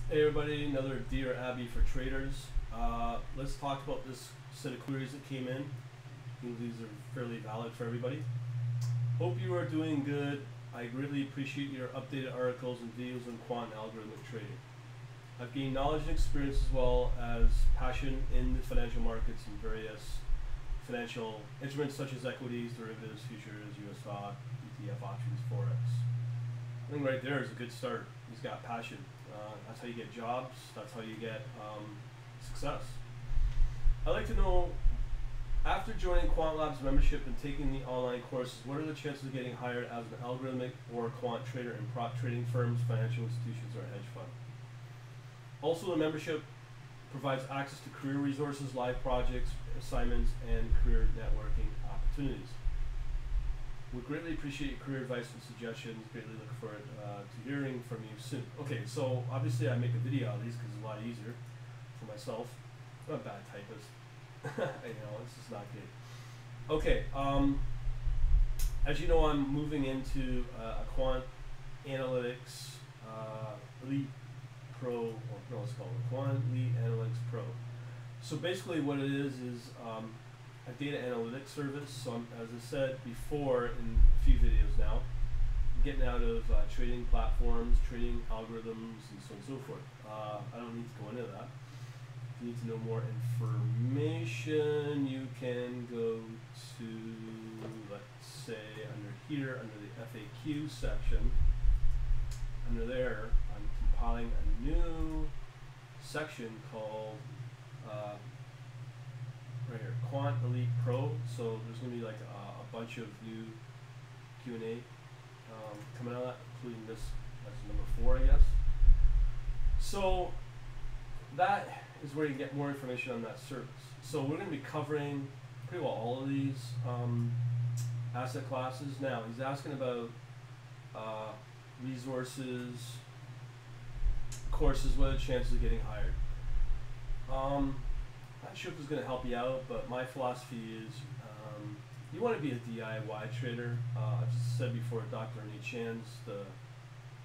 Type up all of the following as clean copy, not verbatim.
Hey everybody, another Dear Abby for Traders. Let's talk about this set of queries that came in. I think these are fairly valid for everybody. Hope you are doing good. I greatly appreciate your updated articles and videos on quant and algorithmic trading. I've gained knowledge and experience as well as passion in the financial markets and various financial instruments such as equities, derivatives, futures, US stock, ETF options, Forex. I think right there is a good start. He's got passion. That's how you get jobs. That's how you get success. I'd like to know, after joining Quant Lab's membership and taking the online courses, what are the chances of getting hired as an algorithmic or quant trader in prop trading firms, financial institutions, or hedge fund? Also, the membership provides access to career resources, live projects, assignments, and career networking opportunities. Would greatly appreciate your career advice and suggestions. Greatly look forward to hearing from you soon. Okay, so obviously I make a video out of these because it's a lot easier for myself. I'm a bad typist. I know, this is not good. Okay, as you know, I'm moving into a quant analytics elite pro, or no, it's called a quant elite analytics pro. So basically what it is a data analytics service. So as I said before in a few videos now, I'm getting out of trading platforms, trading algorithms, and so on and so forth. I don't need to go into that. If you need to know more information, you can go to, let's say, under here, under the FAQ section. Under there, I'm compiling a new section called right here, Quant Elite Pro. So there's going to be like a bunch of new Q&A coming out of that, including this as number 4, I guess. So that is where you get more information on that service. So we're going to be covering pretty well all of these asset classes. Now he's asking about resources, courses, what are the chances of getting hired? Not sure if it's going to help you out, but my philosophy is you want to be a DIY trader. I've said before, Dr. Ernie Chan's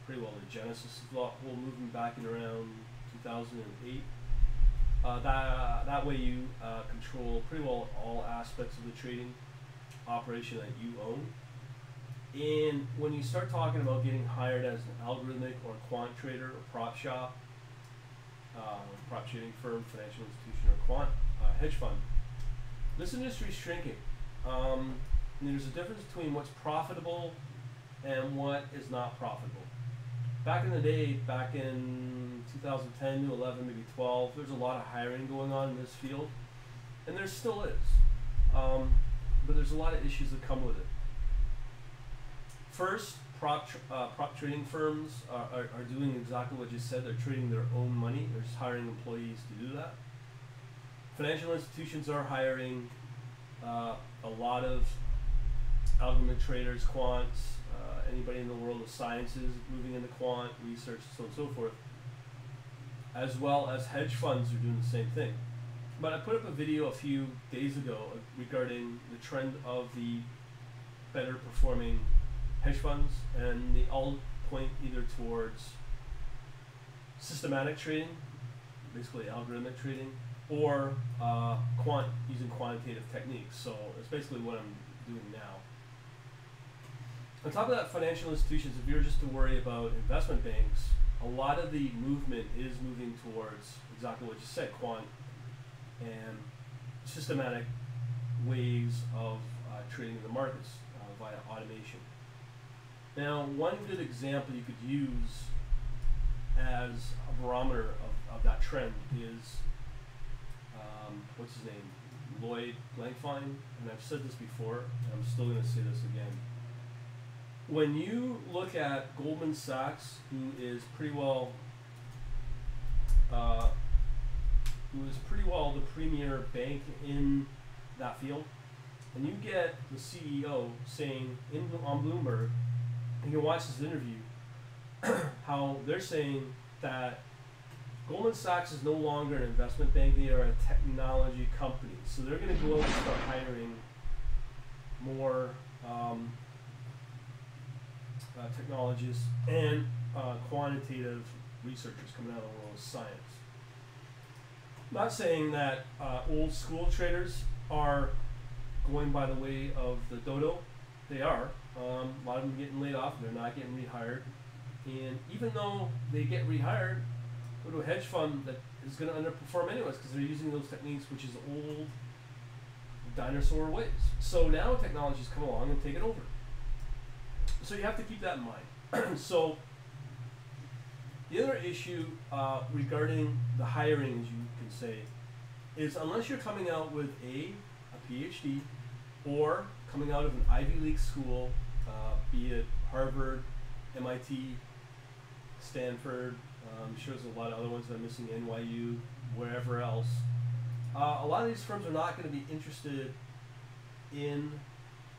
pretty well the genesis of the whole movement back in around 2008. That way you control pretty well all aspects of the trading operation that you own. And when you start talking about getting hired as an algorithmic or quant trader or prop shop, prop trading firm, financial institution, or quant hedge fund, this industry is shrinking. And there's a difference between what's profitable and what is not profitable. Back in the day, back in 2010 to 11, maybe 12, there's a lot of hiring going on in this field, and there still is. But there's a lot of issues that come with it. First, prop trading firms are doing exactly what you said. They're trading their own money. They're just hiring employees to do that. Financial institutions are hiring a lot of algorithmic traders, quants, anybody in the world of sciences moving into quant, research, so on and so forth, as well as hedge funds are doing the same thing. But I put up a video a few days ago regarding the trend of the better performing hedge funds, and they all point either towards systematic trading, basically algorithmic trading, or using quantitative techniques. So it's basically what I'm doing now. On top of that, financial institutions, if you're just to worry about investment banks, a lot of the movement is moving towards exactly what you said, quant and systematic ways of trading in the markets via automation. Now, one good example you could use as a barometer of that trend is, what's his name? Lloyd Blankfein, and I've said this before, and I'm still going to say this again. When you look at Goldman Sachs, who is pretty well the premier bank in that field, and you get the CEO saying on Bloomberg, and you can watch this interview, how they're saying that Goldman Sachs is no longer an investment bank, they are a technology company. So they're going to go out and start hiring more technologists and quantitative researchers coming out of the world of science. Not saying that old school traders are going by the way of the dodo. They are. A lot of them getting laid off and they're not getting rehired. And even though they get rehired, go to a hedge fund that is going to underperform anyways because they're using those techniques, which is old dinosaur ways. So now technology's come along and taken over. So you have to keep that in mind. So the other issue regarding the hiring, as you can say, is unless you're coming out with a PhD or coming out of an Ivy League school, be it Harvard, MIT, Stanford, shows a lot of other ones that I'm missing, NYU, wherever else. A lot of these firms are not going to be interested in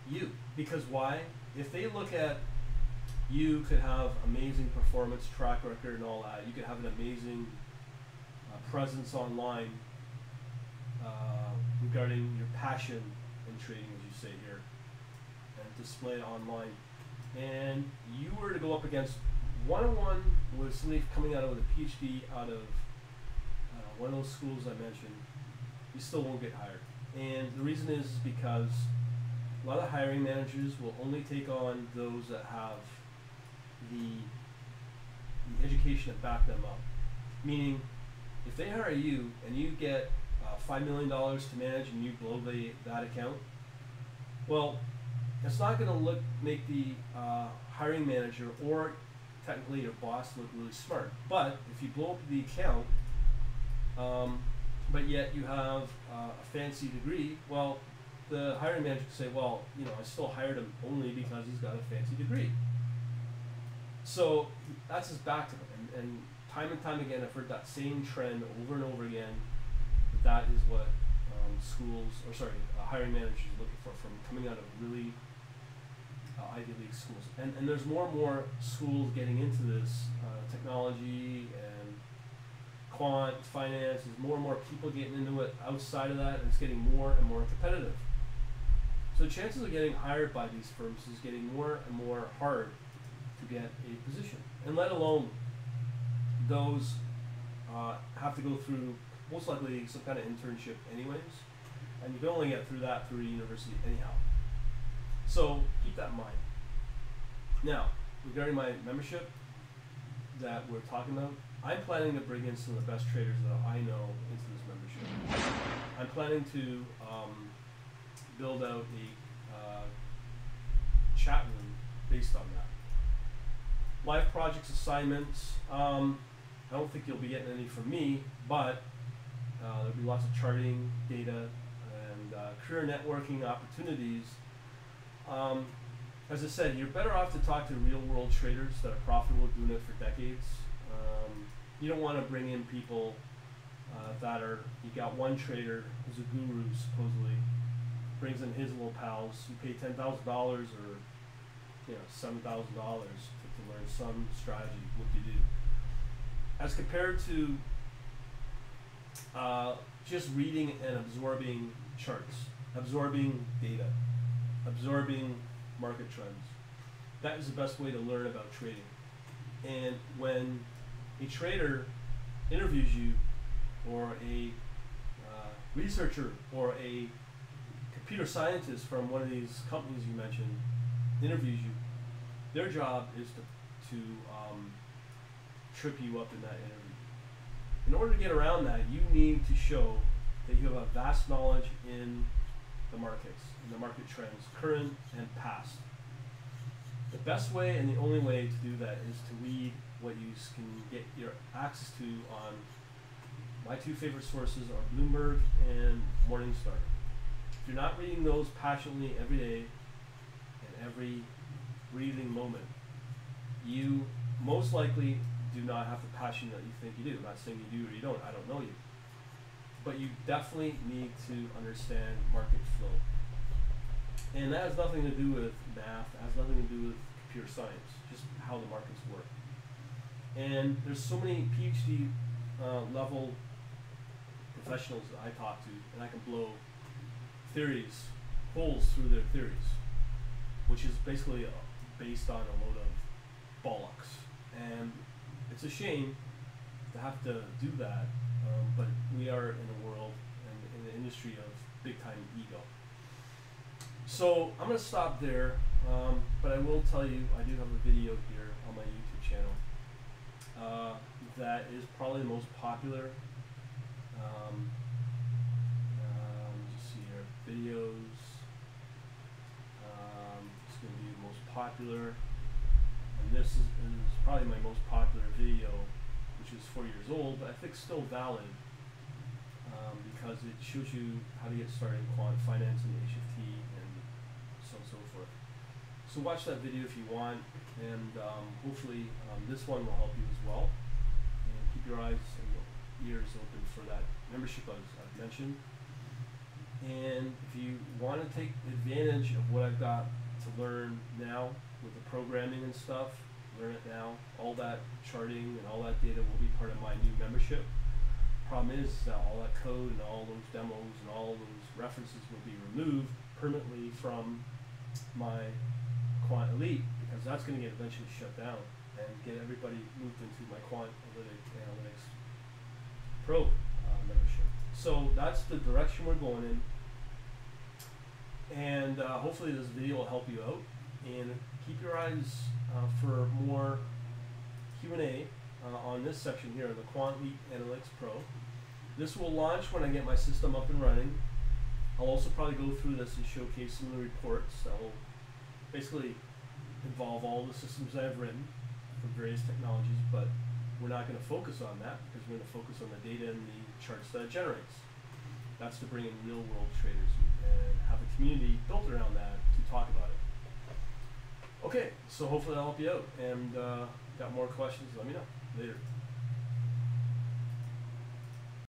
you. Because why? If they look at you could have amazing performance, track record and all that, you could have an amazing presence online regarding your passion in trading, as you say here, and display it online. And you were to go up against one-on-one with somebody coming out with a PhD out of one of those schools I mentioned, you still won't get hired. And the reason is because a lot of hiring managers will only take on those that have the education to back them up. Meaning, if they hire you and you get $5 million to manage and you blow that account, well, it's not going to make the hiring manager or technically your boss look really smart. But if you blow up the account, but yet you have a fancy degree, well, the hiring manager can say, well, you know, I still hired him only because he's got a fancy degree. So that's his back to him. And time again, I've heard that same trend over and over again. That is what hiring managers are looking for from coming out of really Ivy League schools. And there's more and more schools getting into this technology and quant, finance. There's more and more people getting into it outside of that, and it's getting more and more competitive. So the chances of getting hired by these firms is getting more and more hard to get a position. And let alone those have to go through most likely some kind of internship anyways. And you can only get through that through a university anyhow. So keep that in mind. Now, regarding my membership that we're talking about, I'm planning to bring in some of the best traders that I know into this membership. I'm planning to build out a chat room based on that. Live projects, assignments, I don't think you'll be getting any from me, but there'll be lots of charting, data, and career networking opportunities. As I said, you're better off to talk to real world traders that are profitable doing it for decades. You don't want to bring in people that are, you got one trader who's a guru supposedly, brings in his little pals, you pay $10,000 or $7,000 to learn some strategy, what you do. As compared to just reading and absorbing charts, absorbing data, absorbing market trends. That is the best way to learn about trading. And when a trader interviews you, or a researcher, or a computer scientist from one of these companies you mentioned interviews you, their job is to trip you up in that interview. In order to get around that, you need to show that you have a vast knowledge in the markets, in the market trends, current and past. The best way and the only way to do that is to read what you can get your access to on my two favorite sources are Bloomberg and Morningstar. If you're not reading those passionately every day and every breathing moment, you most likely do not have the passion that you think you do. I'm not saying you do or you don't, I don't know you. But you definitely need to understand market flow. And that has nothing to do with math, it has nothing to do with computer science, just how the markets work. And there's so many PhD level professionals that I talk to, and I can blow holes through their theories, which is basically based on a load of bollocks. And it's a shame to have to do that, but we are in a world and in the industry of big time ego. So I'm going to stop there, but I will tell you I do have a video here on my YouTube channel that is probably the most popular. Just see here, videos. It's going to be the most popular, and this is probably my most popular video, which is 4 years old, but I think still valid because it shows you how to get started in quant finance and HFT and so on and so forth. So watch that video if you want, and hopefully this one will help you as well. And keep your eyes and ears open for that membership I've mentioned. And if you want to take advantage of what I've got to learn now with the programming and stuff, learn it now. All that charting and all that data will be part of my new membership. Problem is that all that code and all those demos and all those references will be removed permanently from my Quant Elite, because that's going to get eventually shut down and get everybody moved into my Quant Analytics Pro membership. So that's the direction we're going in, and hopefully this video will help you out. And keep your eyes for more Q&A on this section here, the Quant Elite Analytics Pro. This will launch when I get my system up and running. I'll also probably go through this and showcase some of the reports that will basically involve all the systems I've written for various technologies, but we're not going to focus on that because we're going to focus on the data and the charts that it generates. That's to bring in real world traders and have a community built around that to talk about it. Okay, so hopefully that'll help you out, and got more questions, let me know later.